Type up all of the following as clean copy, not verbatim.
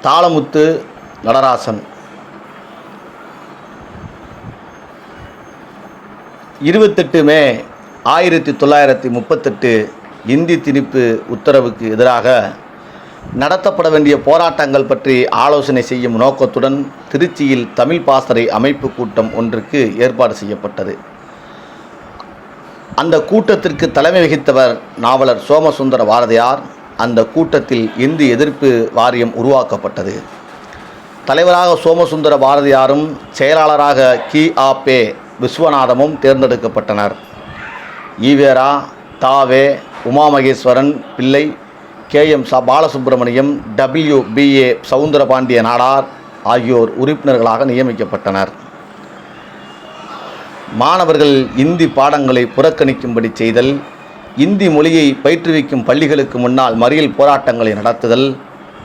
தாளமுத்து நடராசன் 28 மே 1938 இந்தி திணிப்பு உத்தரவுக்கு எதிராக நடத்தப்பட வேண்டிய போராட்டங்கள் பற்றி ஆலோசனை செய்யும் நோக்கத்துடன் திருச்சியில் தமிழ் பாசறை அமைப்பு கூட்டம் ஒன்றுக்கு ஏற்பாடு செய்யப்பட்டது. அந்த கூட்டத்திற்கு தலைமை வகித்தவர் நாவலர் சோமசுந்தர பாரதியார். அந்த கூட்டத்தில் இந்தி எதிர்ப்பு வாரியம் உருவாக்கப்பட்டது. தலைவராக சோமசுந்தர பாரதியாரும் செயலாளராக கி.ஆ.பெ. விஸ்வநாதமும் தேர்ந்தெடுக்கப்பட்டனர். ஈவேரா, தாவே, உமாமகேஸ்வரன் பிள்ளை, கே.எம். பாலசுப்ரமணியம், W.B.A. சவுந்தரபாண்டிய நாடார் ஆகியோர் உறுப்பினர்களாக நியமிக்கப்பட்டனர். மாணவர்கள் இந்தி பாடங்களை புறக்கணிக்கும்படி செய்தல், இந்தி மொழியை பயிற்றுவிக்கும் பள்ளிகளுக்கு முன்னால் மறியல் போராட்டங்களை நடத்துதல்,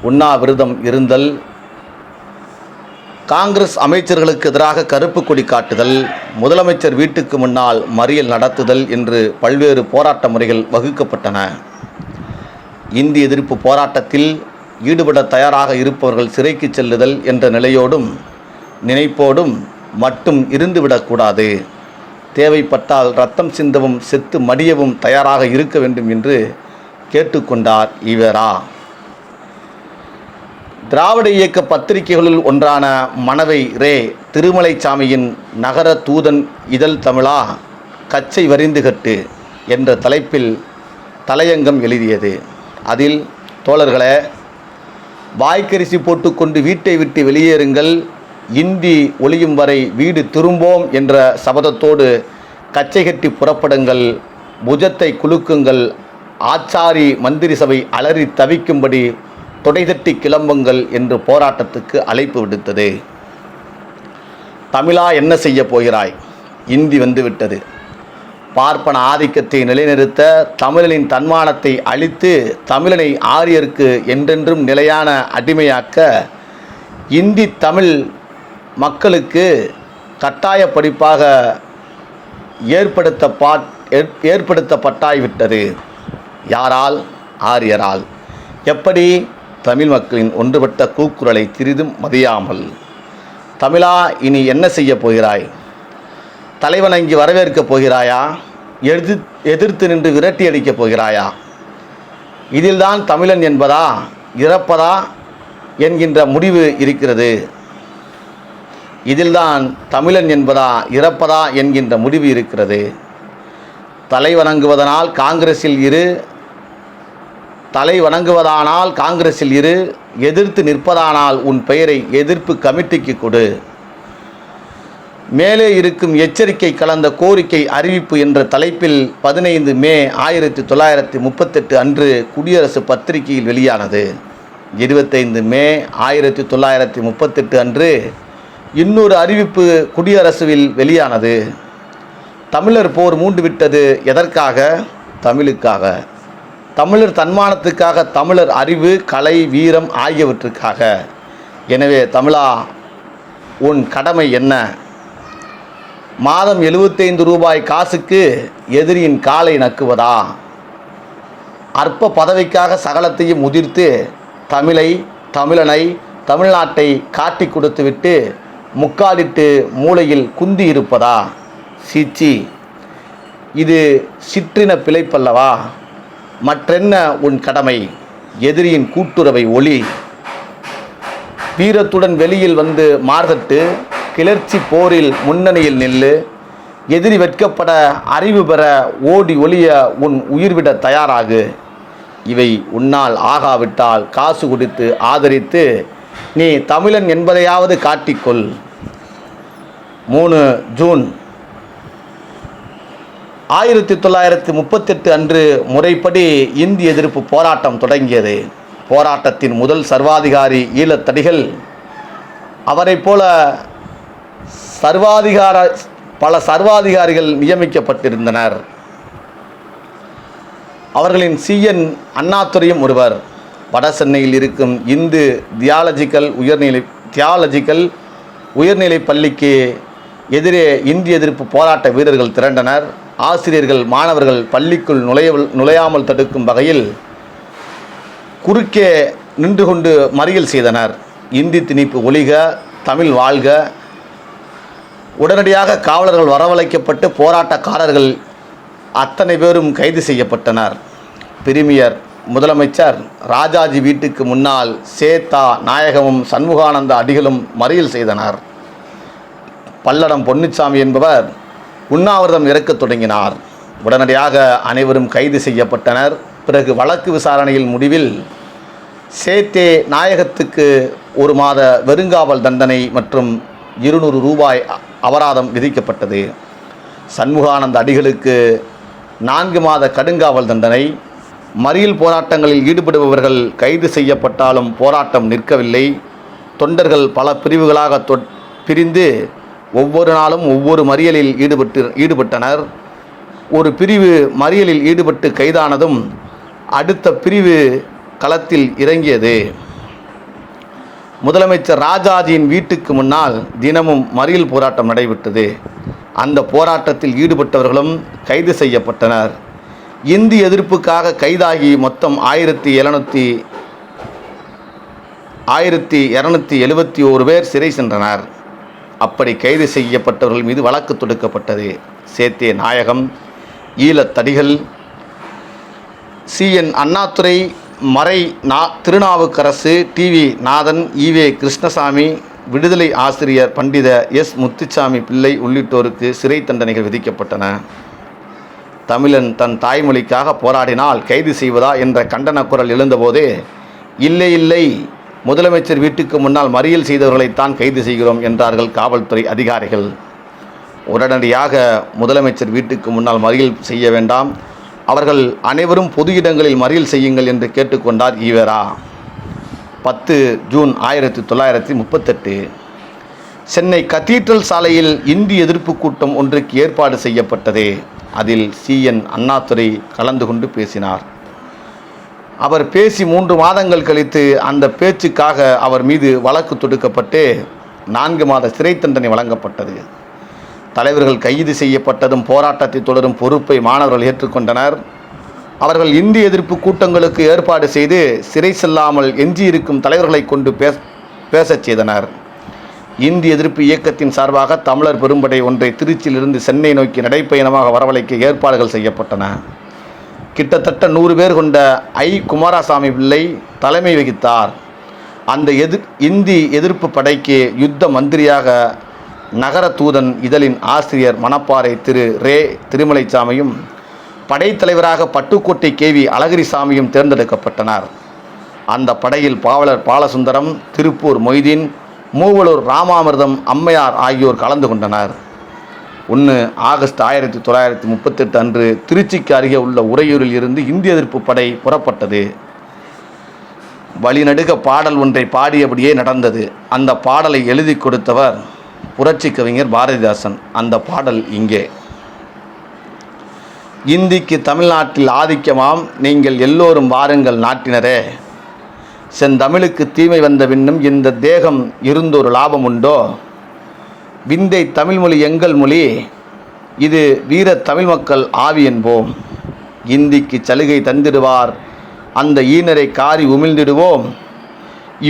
உண்ணாவிரதம் இருந்தல், காங்கிரஸ் அமைச்சர்களுக்கு எதிராக கருப்பு கொடி காட்டுதல், முதலமைச்சர் வீட்டுக்கு முன்னால் மறியல் நடத்துதல் என்று பல்வேறு போராட்ட முறைகள் வகுக்கப்பட்டன. இந்தி எதிர்ப்பு போராட்டத்தில் ஈடுபட தயாராக இருப்பவர்கள் சிறைக்கு செல்லுதல் என்ற நினைப்போடும் மட்டும் இருந்துவிடக்கூடாது. தேவைப்பட்டால் ரத்தம் சிந்தவும் செத்து மடியவும் தயாராக இருக்க வேண்டும் என்று கேட்டுக்கொண்டார் ஈவேரா. திராவிட இயக்க பத்திரிகைகளில் ஒன்றான மணவை ரே திருமலைசாமியின் நகர தூதன் இதழ் தமிழா கச்சை வரிந்து கட்டு என்ற தலைப்பில் தலையங்கம் எழுதியது. அதில், தோழர்களே, வாய்க்கரிசி போட்டுக்கொண்டு வீட்டை விட்டு வெளியேறுங்கள், இந்தி ஒளியும் வரை வீடு திரும்போம் என்ற சபதத்தோடு கச்சை கட்டி புறப்படுங்கள், புஜத்தை குலுக்குங்கள், ஆச்சாரி மந்திரி சபை அலறி தவிக்கும்படி தொடைதட்டி கிளம்புங்கள் என்று போராட்டத்துக்கு அழைப்பு விடுத்தது. தமிழா என்ன செய்ய போகிறாய்? இந்தி வந்துவிட்டது. பார்ப்பன ஆதிக்கத்தை நிலைநிறுத்த, தமிழனின் தன்மானத்தை அழித்து, தமிழனை ஆரியருக்கு என்றென்றும் நிலையான அடிமையாக்க இந்தி தமிழ் மக்களுக்கு கட்டாய படிப்பாக ஏற்படுத்தப்பட்டாய்விட்டது. யாரால்? ஆரியரால். எப்படி? தமிழ் மக்களின் ஒன்றுபட்ட கூக்குரலை சிறிதும் மதியாமல். தமிழா, இனி என்ன செய்ய போகிறாய்? தலைவணங்கி வரவேற்கப் போகிறாயா? எதிர்த்து நின்று விரட்டி அடிக்கப் போகிறாயா? இதில்தான் தமிழன் என்பதா இறப்பதா என்கின்ற முடிவு இருக்கிறது. இதில்தான் தமிழன் என்பதா இறப்பதா என்கின்ற முடிவு இருக்கிறது. தலை வணங்குவதானால் காங்கிரஸில் இரு, எதிர்த்து நிற்பதானால் உன் பெயரை எதிர்ப்பு கமிட்டிக்கு கொடு. மேலே இருக்கும் எச்சரிக்கை கலந்த கோரிக்கை அறிவிப்பு என்ற தலைப்பில் 15 மே 1938 அன்று குடியரசு பத்திரிகையில் வெளியானது. 25 மே 1938 அன்று இன்னொரு அறிவிப்பு குடியரசுவில் வெளியானது. தமிழர் போர் மூண்டுவிட்டது. எதற்காக? தமிழுக்காக. தமிழர் தன்மானத்துக்காக, தமிழர் அறிவு, கலை, வீரம் ஆகியவற்றுக்காக. எனவே தமிழா, உன் கடமை என்ன? மாதம் 75 ரூபாய் காசுக்கு எதிரியின் காலை நக்குவதா? அற்ப பதவிக்காக சகலத்தையும் முதிர்த்து தமிழனை, தமிழ்நாட்டை காட்டி கொடுத்துவிட்டு முக்காலிட்டு மூளையில் குந்தி இருப்பதா? சீச்சி, இது சிற்றின பிழைப்பல்லவா? மற்றென்ன உன் கடமை? எதிரியின் கூட்டுறவை ஒளி. வீரத்துடன் வெளியில் வந்து மார்தட்டு, கிளர்ச்சி போரில் முன்னணியில் நில்லு. எதிரி வெட்கப்பட, அறிவு பெற, ஓடி ஒளிய உன் உயிர்விட தயாராகு. இவை உன்னால் ஆகாவிட்டால் காசு கொடுத்து ஆதரித்து நீ தமிழன் என்பதையாவது காட்டிக்கொள். 3 ஜூன் 1938 அன்று முறைப்படி இந்தி எதிர்ப்பு போராட்டம் தொடங்கியது. போராட்டத்தின் முதல் சர்வாதிகாரி ஈழத்தடிகள். அவரைப் போல பல சர்வாதிகாரிகள் நியமிக்கப்பட்டிருந்தனர். அவர்களின் CN அண்ணாதுரையும் ஒருவர். வடசென்னையில் இருக்கும் இந்து தியாலஜிக்கல் உயர்நிலை பள்ளிக்கு எதிரே இந்திய எதிர்ப்பு போராட்ட வீரர்கள் திரண்டனர். ஆசிரியர்கள் மாணவர்கள் பள்ளிக்குள் நுழையாமல் தடுக்கும் வகையில் குறுக்கே நின்று கொண்டு மறியல் செய்தனர். இந்தி திணிப்பு ஒழிக, தமிழ் வாழ்க. உடனடியாக காவலர்கள் வரவழைக்கப்பட்டு போராட்டக்காரர்கள் அத்தனை பேரும் கைது செய்யப்பட்டனர். பிரிமியர் முதலமைச்சர் ராஜாஜி வீட்டுக்கு முன்னால் சேத்தா நாயகமும் சண்முகானந்த அடிகளும் மறியல் செய்தனர். பல்லடம் பொன்னுச்சாமி என்பவர் உண்ணாவிரதம் இறக்கத் தொடங்கினார். உடனடியாக அனைவரும் கைது செய்யப்பட்டனர். பிறகு வழக்கு விசாரணையில் முடிவில் சேத்தே நாயகத்துக்கு 1 மாத வெறுங்காவல் தண்டனை மற்றும் 200 ரூபாய் அபராதம் விதிக்கப்பட்டது. சண்முகானந்த அடிகளுக்கு 4 மாத கடுங்காவல் தண்டனை. மறியல் போராட்டங்களில் ஈடுபடுபவர்கள் கைது செய்யப்பட்டாலும் போராட்டம் நிற்கவில்லை. தொண்டர்கள் பல பிரிவுகளாக பிரிந்து ஒவ்வொரு நாளும் ஒவ்வொரு மறியலில் ஈடுபட்டனர். ஒரு பிரிவு மறியலில் ஈடுபட்டு கைதானதும் அடுத்த பிரிவு களத்தில் இறங்கியது. முதலமைச்சர் ராஜாஜியின் வீட்டுக்கு முன்னால் தினமும் மறியல் போராட்டம் நடைபெற்றது. அந்த போராட்டத்தில் ஈடுபட்டவர்களும் கைது செய்யப்பட்டனர். இந்தி எதிர்ப்புக்காக கைதாகி மொத்தம் 1271 பேர் சிறை சென்றனர். அப்படி கைது செய்யப்பட்டவர்கள் மீது வழக்கு தொடுக்கப்பட்டது. சேத்தே நாயகம், ஈழத்தடிகள், CN அண்ணாதுரை, மறை திருநாவுக்கரசு, TV நாதன், EV கிருஷ்ணசாமி, விடுதலை ஆசிரியர் பண்டித S முத்துச்சாமி பிள்ளை உள்ளிட்டோருக்கு சிறை தண்டனைகள் விதிக்கப்பட்டன. தமிழன் தன் தாய்மொழிக்காக போராடினால் கைது செய்வதா என்ற கண்டன குரல் எழுந்தபோது, இல்லை இல்லை, முதலமைச்சர் வீட்டுக்கு முன்னால் மறியல் செய்தவர்களைத்தான் கைது செய்கிறோம் என்றார்கள் காவல்துறை அதிகாரிகள். உடனடியாக முதலமைச்சர் வீட்டுக்கு முன்னால் மறியல் செய்ய வேண்டாம், அவர்கள் அனைவரும் பொது இடங்களில் மறியல் செய்யுங்கள் என்று கேட்டுக்கொண்டார் ஈவேரா. 10 ஜூன் 1938 சென்னை கத்தீட்ரல் சாலையில் இந்தி எதிர்ப்பு கூட்டம் ஒன்றுக்கு ஏற்பாடு செய்யப்பட்டது. அதில் CN அண்ணாதுரை கலந்து கொண்டு பேசினார். அவர் பேசி 3 மாதங்கள் கழித்து அந்த பேச்சுக்காக அவர் மீது வழக்கு தொடுக்கப்பட்டு 4 மாத சிறை தண்டனை வழங்கப்பட்டது. தலைவர்கள் கைது செய்யப்பட்டதும் போராட்டத்தை தொடரும் பொறுப்பை மாணவர்கள் ஏற்றுக்கொண்டனர். அவர்கள் இந்தி எதிர்ப்பு கூட்டங்களுக்கு ஏற்பாடு செய்து சிறை செல்லாமல் எஞ்சியிருக்கும் தலைவர்களை கொண்டு பேசச் செய்தனர். இந்தி எதிர்ப்பு இயக்கத்தின் சார்பாக தமிழர் பெரும்படை ஒன்றை திருச்சியிலிருந்து சென்னை நோக்கி நடைப்பயணமாக வரவழைக்க ஏற்பாடுகள் செய்யப்பட்டன. கிட்டத்தட்ட 100 பேர் கொண்ட குமாரசாமி பிள்ளை தலைமை வகித்தார். அந்த இந்தி எதிர்ப்பு படைக்கு யுத்த மந்திரியாக நகர தூதன் இதழின் ஆசிரியர் மணப்பாறை திரு திருமலைசாமியும், படைத்தலைவராக பட்டுக்கோட்டை KV அழகிரிசாமியும் தேர்ந்தெடுக்கப்பட்டனர். அந்த படையில் பாவலர் பாலசுந்தரம், திருப்பூர் மொய்தீன், மூவலூர் ராமாமிர்தம் அம்மையார் ஆகியோர் கலந்து கொண்டனர். 1 ஆகஸ்ட் 1938 அன்று திருச்சிக்கு அருகே உள்ள உறையூரில் இருந்து இந்திய எதிர்ப்பு படை புறப்பட்டது. வழிநடுக பாடல் ஒன்றை பாடியபடியே நடந்தது. அந்த பாடலை எழுதி கொடுத்தவர் புரட்சி கவிஞர் பாரதிதாசன். அந்த பாடல் இங்கே: இந்திக்கு தமிழ்நாட்டில் ஆதிக்கமாம், நீங்கள் எல்லோரும் வாருங்கள் நாட்டினரே, செந்தமிழுக்கு தீமை வந்த பின்னும் இந்த தேகம் இருந்தொரு லாபம் உண்டோ, விந்தை தமிழ்மொழி எங்கள் மொழி, இது வீர தமிழ் மக்கள் ஆவி என்போம், இந்திக்கு சலுகை தந்திடுவார் அந்த ஈனரை காரி உமிழ்ந்திடுவோம்,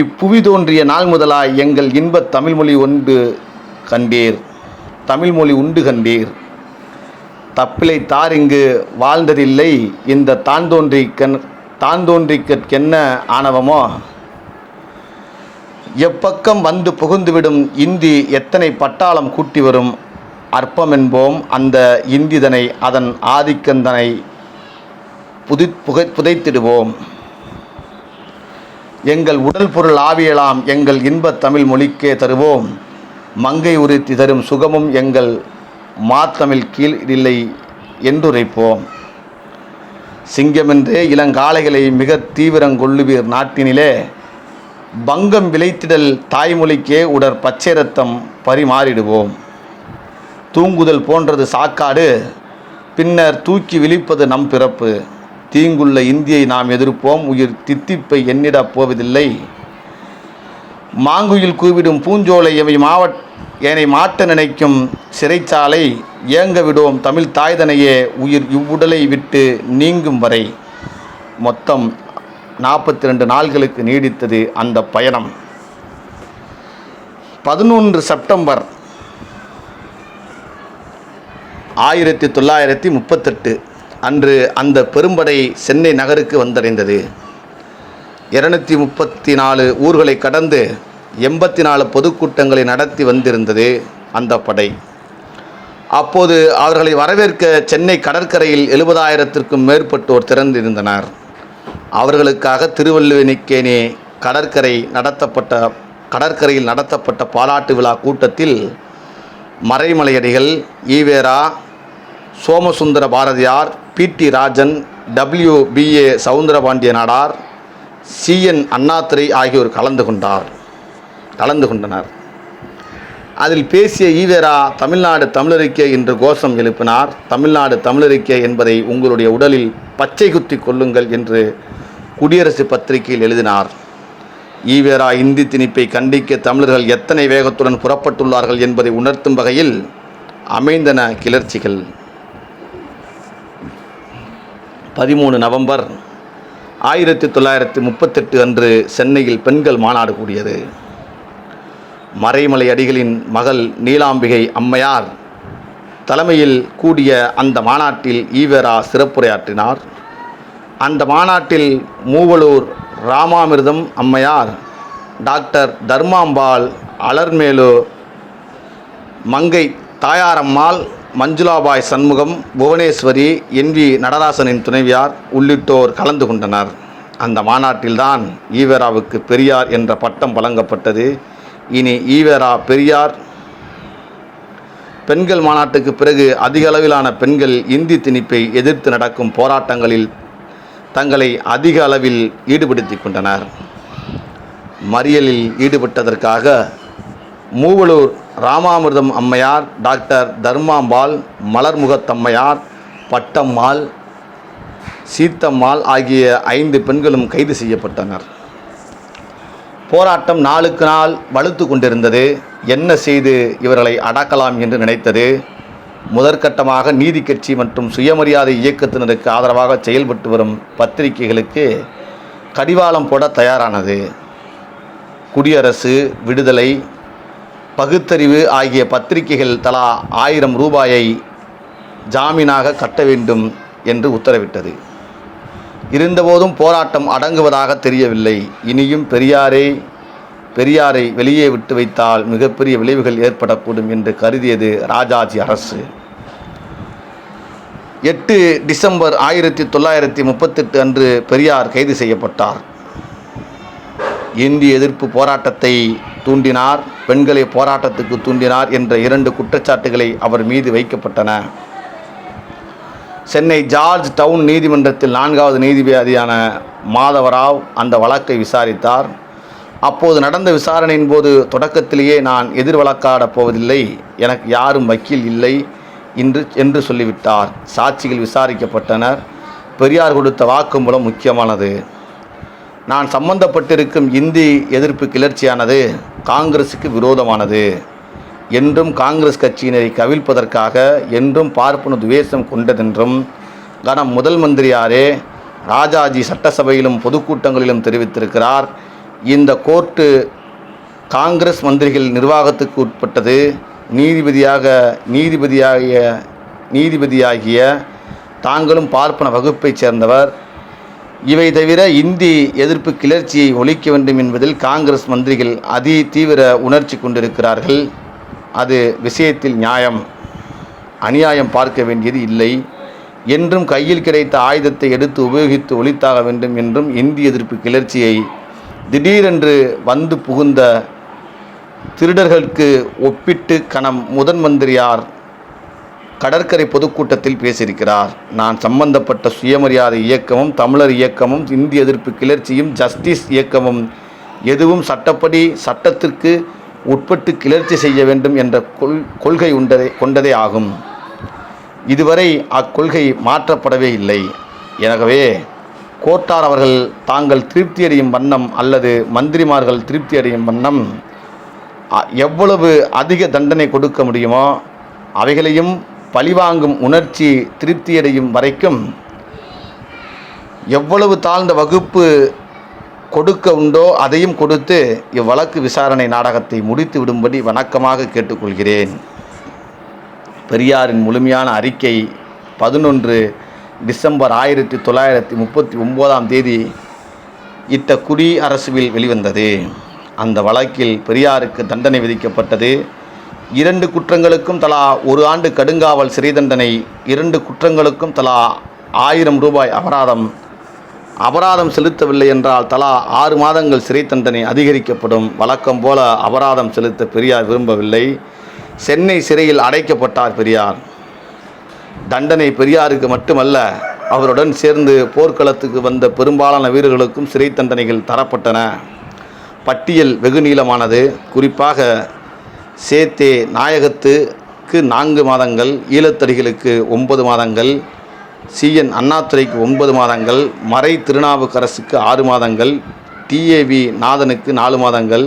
இப்புவி தோன்றிய நாள் முதலாய் எங்கள் இன்பத் தமிழ்மொழி உண்டு கண்டீர், தமிழ்மொழி உண்டு கண்டீர், தப்பிலை தார் இங்கு வாழ்ந்ததில்லை, இந்த தான்தோன்றிக்கென்ன ஆணவமோ, எப்பக்கம் வந்து புகுந்துவிடும் இந்தி எத்தனை பட்டாளம் கூட்டி வரும், அற்பம் என்போம் அந்த இந்திதனை அதன் ஆதிக்கந்தனை புதைத்திடுவோம், எங்கள் உடல் பொருள் ஆவியலாம் எங்கள் இன்பத் தமிழ் மொழிக்கே தருவோம், மங்கை உறுத்தி தரும் சுகமும் எங்கள் மாத்தமிழ் கீழ் இல்லை என்றுரைப்போம், சிங்கமென்றே இளங்காளைகளை மிக தீவிரங்கொள்ளுவீர் நாட்டினிலே, பங்கம் விளைத்திடல் தாய்மொழிக்கே உடற் பச்சை ரத்தம் பரிமாறிடுவோம், தூங்குதல் போன்றது சாக்காடு பின்னர் தூக்கி விழிப்பது நம் பிறப்பு, தீங்குள்ள இந்தியை நாம் எதிர்ப்போம் உயிர் தித்திப்பை எண்ணிடப் போவதில்லை, மாங்குயில் கூவிடும் பூஞ்சோலை ஏனை மாட்ட நினைக்கும் சிறைச்சாலை, ஏங்க விடுவோம் தமிழ் தாய்தனையே உயிர் இவ்வுடலை விட்டு நீங்கும் வரை. மொத்தம் 42 நாள்களுக்கு நீடித்தது அந்த பயணம். 11 செப்டம்பர் 1938 அன்று அந்த பெரும்படை சென்னை நகருக்கு வந்தடைந்தது. 234 ஊர்களை கடந்து 84 பொதுக்கூட்டங்களை நடத்தி வந்திருந்தது அந்த படை. அப்போது அவர்களை வரவேற்க சென்னை கடற்கரையில் 70,000க்கும் மேற்பட்டோர் திரண்டிருந்தனர். அவர்களுக்காக திருவல்லிக்கேணி கடற்கரையில் நடத்தப்பட்ட பாராட்டு விழா கூட்டத்தில் Maraimalai Adigal, EVR, Somasundara Bharathiyar, PT Rajan, WBA Soundarapandiya Nadar, CN Annadurai ஆகியோர் கலந்து கொண்டனர். அதில் பேசிய ஈவேரா தமிழ்நாடு தமிழறிக்கை என்று கோஷம் எழுப்பினார். தமிழ்நாடு தமிழறிக்கை என்பதை உங்களுடைய உடலில் பச்சை குத்தி கொள்ளுங்கள் என்று குடியரசு பத்திரிகையில் எழுதினார். ஈவேரா இந்தி திணிப்பை கண்டிக்க தமிழர்கள் எத்தனை வேகத்துடன் புறப்பட்டுள்ளார்கள் என்பதை உணர்த்தும் வகையில் அமைந்தன கிளர்ச்சிகள். 13 நவம்பர் 1938 அன்று சென்னையில் பெண்கள் மாநாடு கூடியது. மறைமலை அடிகளின் மகள் நீலாம்பிகை அம்மையார் தலைமையில் கூடிய அந்த மாநாட்டில் ஈவேரா சிறப்புரையாற்றினார். அந்த மாநாட்டில் மூவலூர் ராமாமிர்தம் அம்மையார், டாக்டர் தர்மாம்பாள், அலர்மேலு மங்கை தாயாரம்மாள், மஞ்சுளாபாய் சண்முகம், புவனேஸ்வரி, NV நடராசனின் துணைவியார் உள்ளிட்டோர் கலந்து கொண்டனர். அந்த மாநாட்டில்தான் ஈவேராவுக்கு பெரியார் என்ற பட்டம் வழங்கப்பட்டது. இனி ஈவேரா பெரியார். பெண்கள் மாநாட்டுக்கு பிறகு அதிக அளவிலான பெண்கள் இந்தி திணிப்பை எதிர்த்து நடக்கும் போராட்டங்களில் தங்களை அதிக அளவில் ஈடுபடுத்தி கொண்டனர். மறியலில் ஈடுபட்டதற்காக மூவலூர் ராமாமிர்தம் அம்மையார், டாக்டர் தர்மாம்பாள், மலர்முகத்தம்மையார், பட்டம்மாள், சீத்தம்மாள் ஆகிய 5 பெண்களும் கைது செய்யப்பட்டனர். போராட்டம் நாளுக்கு நாள் வலுத்து கொண்டிருந்தது. என்ன செய்து இவர்களை அடக்கலாம் என்று நினைத்தது. முதற்கட்டமாக நீதி கட்சி மற்றும் சுயமரியாதை இயக்கத்தினருக்கு ஆதரவாக செயல்பட்டு வரும் பத்திரிகைகளுக்கு கடிவாளம் போட தயாரானது. குடியரசு, விடுதலை, பகுத்தறிவு ஆகிய பத்திரிகைகள் தலா 1000 ரூபாயை ஜாமீனாக கட்ட வேண்டும் என்று உத்தரவிட்டது. இருந்தபோதும் போராட்டம் அடங்குவதாக தெரியவில்லை. இனியும் பெரியாரை வெளியே விட்டு வைத்தால் மிகப்பெரிய விளைவுகள் ஏற்படக்கூடும் என்று கருதியது ராஜாஜி அரசு. 8 டிசம்பர் 1938 அன்று பெரியார் கைது செய்யப்பட்டார். இந்தி எதிர்ப்பு போராட்டத்தை தூண்டினார், பெண்களை போராட்டத்துக்கு தூண்டினார் என்ற 2 குற்றச்சாட்டுகளை அவர் மீது வைக்கப்பட்டன. சென்னை ஜார்ஜ் டவுன் நீதிமன்றத்தில் 4வது நீதிபதியான மாதவராவ் அந்த வழக்கை விசாரித்தார். அப்போது நடந்த விசாரணையின் போது தொடக்கத்திலேயே நான் எதிர் வழக்காடப் போவதில்லை, எனக்கு யாரும் வக்கீல் இல்லை என்று சொல்லிவிட்டார். சாட்சிகள் விசாரிக்கப்பட்டனர். பெரியார் கொடுத்த வாக்குமூலம் முக்கியமானது. நான் சம்பந்தப்பட்டிருக்கும் இந்தி எதிர்ப்பு கிளர்ச்சியானது காங்கிரஸுக்கு விரோதமானது என்றும், காங்கிரஸ் கட்சியினரை கவிழ்ப்பதற்காக என்றும் பார்ப்பன துவேஷம் கொண்டதென்றும் கனம் முதல் மந்திரியாரே ராஜாஜி சட்டசபையிலும் பொதுக்கூட்டங்களிலும் தெரிவித்திருக்கிறார். இந்த கோர்ட்டு காங்கிரஸ் மந்திரிகள் நிர்வாகத்துக்கு உட்பட்டது. நீதிபதியாகிய தாங்களும் பார்ப்பன வகுப்பைச் சேர்ந்தவர். இவை தவிர இந்தி எதிர்ப்பு கிளர்ச்சியை ஒழிக்க வேண்டும் என்பதில் காங்கிரஸ் மந்திரிகள் அதி தீவிர உணர்ச்சி கொண்டிருக்கிறார்கள். அது விஷயத்தில் நியாயம், அநியாயம் பார்க்க வேண்டியது இல்லை என்றும், கையில் கிடைத்த ஆயுதத்தை எடுத்து உபயோகித்து ஒழித்தாக வேண்டும் என்றும், இந்தி எதிர்ப்பு கிளர்ச்சியை திடீரென்று வந்து புகுந்த திருடர்களுக்கு ஒப்பிட்டு கனம் முதன் மந்திரியார் கடற்கரை பொதுக்கூட்டத்தில் பேசியிருக்கிறார். நான் சம்பந்தப்பட்ட சுயமரியாதை இயக்கமும், தமிழர் இயக்கமும், இந்தி எதிர்ப்பு கிளர்ச்சியும், ஜஸ்டிஸ் இயக்கமும் எதுவும் சட்டப்படி சட்டத்திற்கு உட்பட்டு கிளர்ச்சி செய்ய வேண்டும் என்ற கொள்கை கொண்டதே ஆகும். இதுவரை அக்கொள்கை மாற்றப்படவே இல்லை. எனவே கோர்ட்டார் அவர்கள் தாங்கள் திருப்தியடையும் வண்ணம் அல்லது மந்திரிமார்கள் திருப்தியடையும் வண்ணம் எவ்வளவு அதிக தண்டனை கொடுக்க முடியுமோ அவைகளையும் பழிவாங்கும் உணர்ச்சி திருப்தியடையும் வரைக்கும் எவ்வளவு தாழ்ந்த வகுப்பு கொடுக்க உண்டோ அதையும் கொடுத்து இவ்வழக்கு விசாரணை நாடகத்தை முடித்து விடும்படி வணக்கமாக கேட்டுக்கொள்கிறேன். பெரியாரின் முழுமையான அறிக்கை 11 டிசம்பர் 1939 இட்ட குடி அரசுவில் வெளிவந்தது. அந்த வழக்கில் பெரியாருக்கு தண்டனை விதிக்கப்பட்டது. 2 குற்றங்களுக்கும் தலா 1 ஆண்டு கடுங்காவல் சிறை தண்டனை, 2 குற்றங்களுக்கும் தலா 1000 ரூபாய் அபராதம் செலுத்தவில்லை என்றால் தலா 6 மாதங்கள் சிறை தண்டனை அதிகரிக்கப்படும். வழக்கம் போல அபராதம் செலுத்த பெரியார் விரும்பவில்லை. சென்னை சிறையில் அடைக்கப்பட்டார் பெரியார். தண்டனை பெரியாருக்கு மட்டுமல்ல, அவருடன் சேர்ந்து போர்க்களத்துக்கு வந்த பெரும்பாலான வீரர்களுக்கும் சிறை தண்டனைகள் தரப்பட்டன. பட்டியல் வெகு நீளமானது. குறிப்பாக சேத்தே நாயகத்துக்கு 4 மாதங்கள், ஈழத்தடிகளுக்கு 9 மாதங்கள், CN அண்ணாதுரைக்கு 9 மாதங்கள், மறை திருநாவுக்கரசுக்கு 6 மாதங்கள், TAV நாதனுக்கு 4 மாதங்கள்,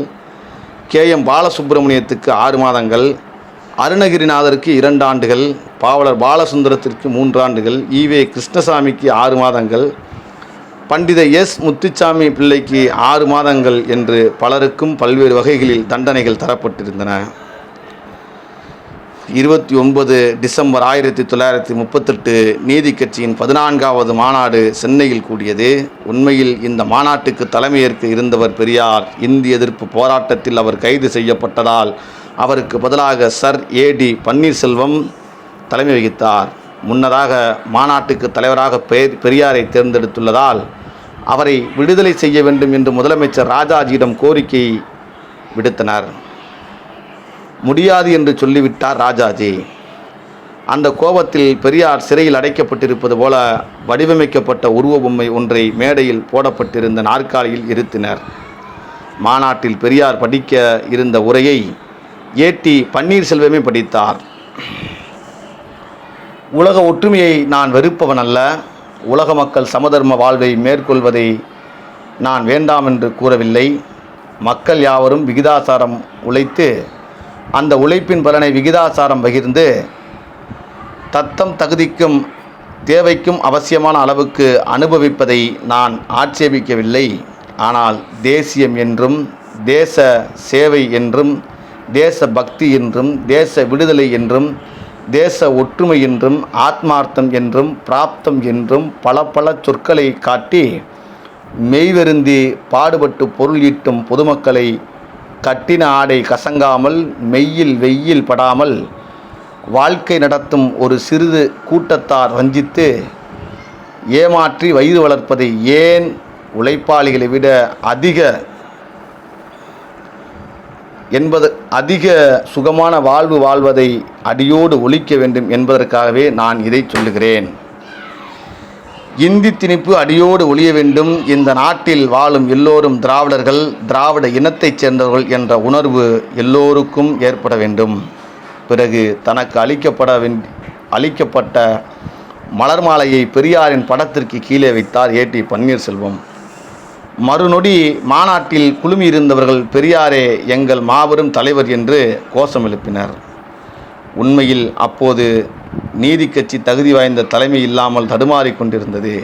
KM பாலசுப்பிரமணியத்துக்கு 6 மாதங்கள், அருணகிரிநாதருக்கு 2 ஆண்டுகள், பாவலர் பாலசுந்தரத்திற்கு 3 ஆண்டுகள், EV கிருஷ்ணசாமிக்கு 6 மாதங்கள், பண்டித S முத்துச்சாமி பிள்ளைக்கு 6 மாதங்கள் என்று பலருக்கும் பல்வேறு வகைகளில் தண்டனைகள் தரப்பட்டிருந்தன. 29 டிசம்பர் 1938 நீதி கட்சியின் 14வது மாநாடு சென்னையில் கூடியது. உண்மையில் இந்த மாநாட்டுக்கு தலைமையேற்க இருந்தவர் பெரியார். இந்தி எதிர்ப்பு போராட்டத்தில் அவர் கைது செய்யப்பட்டதால் அவருக்கு பதிலாக சர் AD பன்னீர்செல்வம் தலைமை வகித்தார். முன்னதாக மாநாட்டுக்கு தலைவராக பெரியாரை தேர்ந்தெடுத்துள்ளதால் அவரை விடுதலை செய்ய வேண்டும் என்று முதலமைச்சர் ராஜாஜியிடம் கோரிக்கை விடுத்தனர். முடியாது என்று சொல்லிவிட்டார் ராஜாஜி. அந்த கோபத்தில் பெரியார் சிறையில் அடைக்கப்பட்டிருப்பது போல வடிவமைக்கப்பட்ட உருவ பொம்மை ஒன்றை மேடையில் போடப்பட்டிருந்த நாற்காலியில் இருத்தினர். மாநாட்டில் பெரியார் படிக்க இருந்த உரையை AT பன்னீர்செல்வமே படித்தார். உலக ஒற்றுமையை நான் வெறுப்பவன் அல்ல. உலக மக்கள் சமதர்ம வாழ்வை மேற்கொள்வதை நான் வேண்டாம் என்று கூறவில்லை. மக்கள் யாவரும் விகிதாசாரம் உழைத்து அந்த உழைப்பின் பலனை விகிதாசாரம் பகிர்ந்து தத்தம் தகுதிக்கும் தேவைக்கும் அவசியமான அளவுக்கு அனுபவிப்பதை நான் ஆட்சேபிக்கவில்லை. ஆனால் தேசியம் என்றும் தேச சேவை என்றும் தேச பக்தி என்றும் தேச விடுதலை என்றும் தேச ஒற்றுமை என்றும் ஆத்மார்த்தம் என்றும் பிராப்தம் என்றும் பல சொற்களை காட்டி மெய்வருந்தி பாடுபட்டு பொருள் ஈட்டும் பொதுமக்களை கட்டின ஆடை கசங்காமல் மெய்யில் வெய்யில் படாமல் வாழ்க்கை நடத்தும் ஒரு சிறிது கூட்டத்தார் வஞ்சித்து ஏமாற்றி வயிறு வளர்ப்பதை ஏன் உழைப்பாளிகளை விட அதிக சுகமான வாழ்வு வாழ்வதை அடியோடு ஒழிக்க வேண்டும் என்பதற்காகவே நான் இதை சொல்லுகிறேன். இந்தி திணிப்பு அடியோடு ஒழிய வேண்டும். இந்த நாட்டில் வாழும் எல்லோரும் திராவிடர்கள், திராவிட இனத்தைச் சேர்ந்தவர்கள் என்ற உணர்வு எல்லோருக்கும் ஏற்பட வேண்டும். பிறகு தனக்கு அளிக்கப்பட்ட மலர் மாலையை பெரியாரின் படத்திற்கு கீழே வைத்தார் AT பன்னீர்செல்வம். மறுநொடி மாநாட்டில் குழுமியிருந்தவர்கள் பெரியாரே எங்கள் மாபெரும் தலைவர் என்று கோஷம் எழுப்பினர். உண்மையில் அப்போது நீதி கட்சி தகுதி வாய்ந்த தலைமை இல்லாமல் தடுமாறி கொண்டிருந்தது.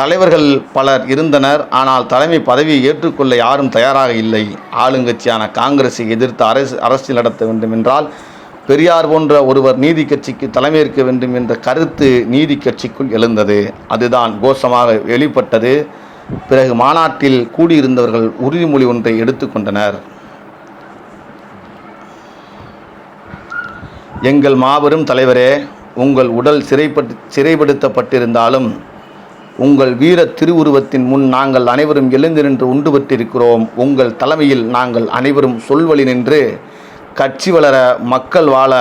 தலைவர்கள் பலர் இருந்தனர். ஆனால் தலைமை பதவியை ஏற்றுக்கொள்ள யாரும் தயாராக இல்லை. ஆளுங்கட்சியான காங்கிரஸை எதிர்த்து அரசியல் நடத்த வேண்டும் என்றால் பெரியார் போன்ற ஒருவர் நீதி கட்சிக்கு தலைமையேற்க வேண்டும் என்ற கருத்து நீதி கட்சிக்குள் எழுந்தது. அதுதான் கோஷமாக வெளிப்பட்டது. பிறகு மாநாட்டில் கூடியிருந்தவர்கள் உறுதிமொழி ஒன்றை எடுத்துக்கொண்டனர். எங்கள் மாபெரும் தலைவரே, உங்கள் உடல் சிறைப்படுத்தப்பட்டிருந்தாலும் உங்கள் வீர திருவுருவத்தின் முன் நாங்கள் அனைவரும் எழுந்து நின்று உண்டு பெற்றிருக்கிறோம். உங்கள் தலைமையில் நாங்கள் அனைவரும் சொல்வழி நின்று கட்சி வளர, மக்கள் வாழ,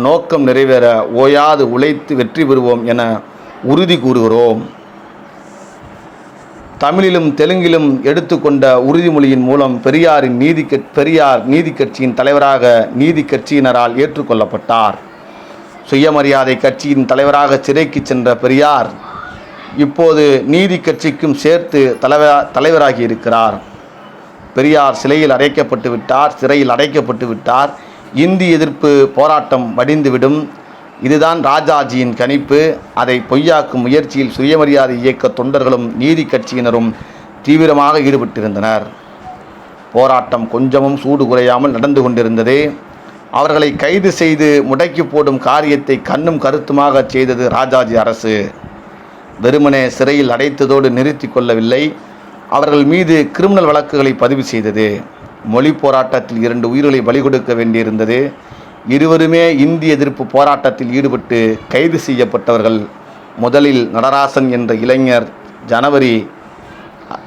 நோக்கம் நிறைவேற ஓயாது உழைத்து வெற்றி பெறுவோம் என உறுதி கூறுகிறோம். தமிழிலும் தெலுங்கிலும் எடுத்துக்கொண்ட உறுதிமொழியின் மூலம் பெரியார் நீதி கட்சியின் தலைவராக நீதி கட்சியினரால் ஏற்றுக்கொள்ளப்பட்டார். சுயமரியாதை கட்சியின் தலைவராக சிறைக்கு சென்ற பெரியார் இப்போது நீதி கட்சிக்கும் சேர்த்து தலைவராகி இருக்கிறார். பெரியார் சிறையில் அடைக்கப்பட்டு விட்டார். இந்தி எதிர்ப்பு போராட்டம் வடிந்துவிடும். இதுதான் ராஜாஜியின் கணிப்பு. அதை பொய்யாக்கும் முயற்சியில் சுயமரியாதை இயக்க தொண்டர்களும் நீதி கட்சியினரும் தீவிரமாக ஈடுபட்டிருந்தனர். போராட்டம் கொஞ்சமும் சூடு குறையாமல் நடந்து கொண்டிருந்தது. அவர்களை கைது செய்து முடக்கி போடும் காரியத்தை கண்ணும் கருத்துமாக செய்தது ராஜாஜி அரசு. வெறுமனே சிறையில் அடைத்ததோடு நிறுத்தி கொள்ளவில்லை, அவர்கள் மீது கிரிமினல் வழக்குகளை பதிவு செய்தது. மொழி போராட்டத்தில் 2 உயிர்களை பலி கொடுக்க வேண்டியிருந்தது. இருவருமே இந்திய எதிர்ப்பு போராட்டத்தில் ஈடுபட்டு கைது செய்யப்பட்டவர்கள். முதலில் நடராசன் என்ற இளைஞர் ஜனவரி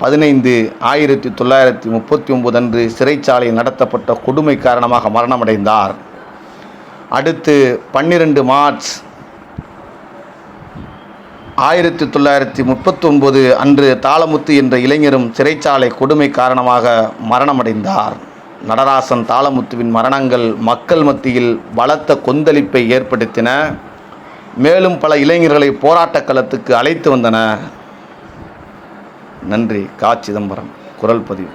15, 1939 அன்று சிறைச்சாலையில் நடத்தப்பட்ட கொடுமை காரணமாக மரணமடைந்தார். அடுத்து 12 மார்ச் 1939 அன்று தாளமுத்து என்ற இளைஞரும் சிறைச்சாலை கொடுமை காரணமாக மரணமடைந்தார். நடராசன், தாளமுத்துவின் மரணங்கள் மக்கள் மத்தியில் பலத்த கொந்தளிப்பை ஏற்படுத்தின. மேலும் பல இளைஞர்களை போராட்டக் களத்துக்கு அழைத்து வந்தன. நன்றி. கா. சிதம்பரம், குரல் பதிவு.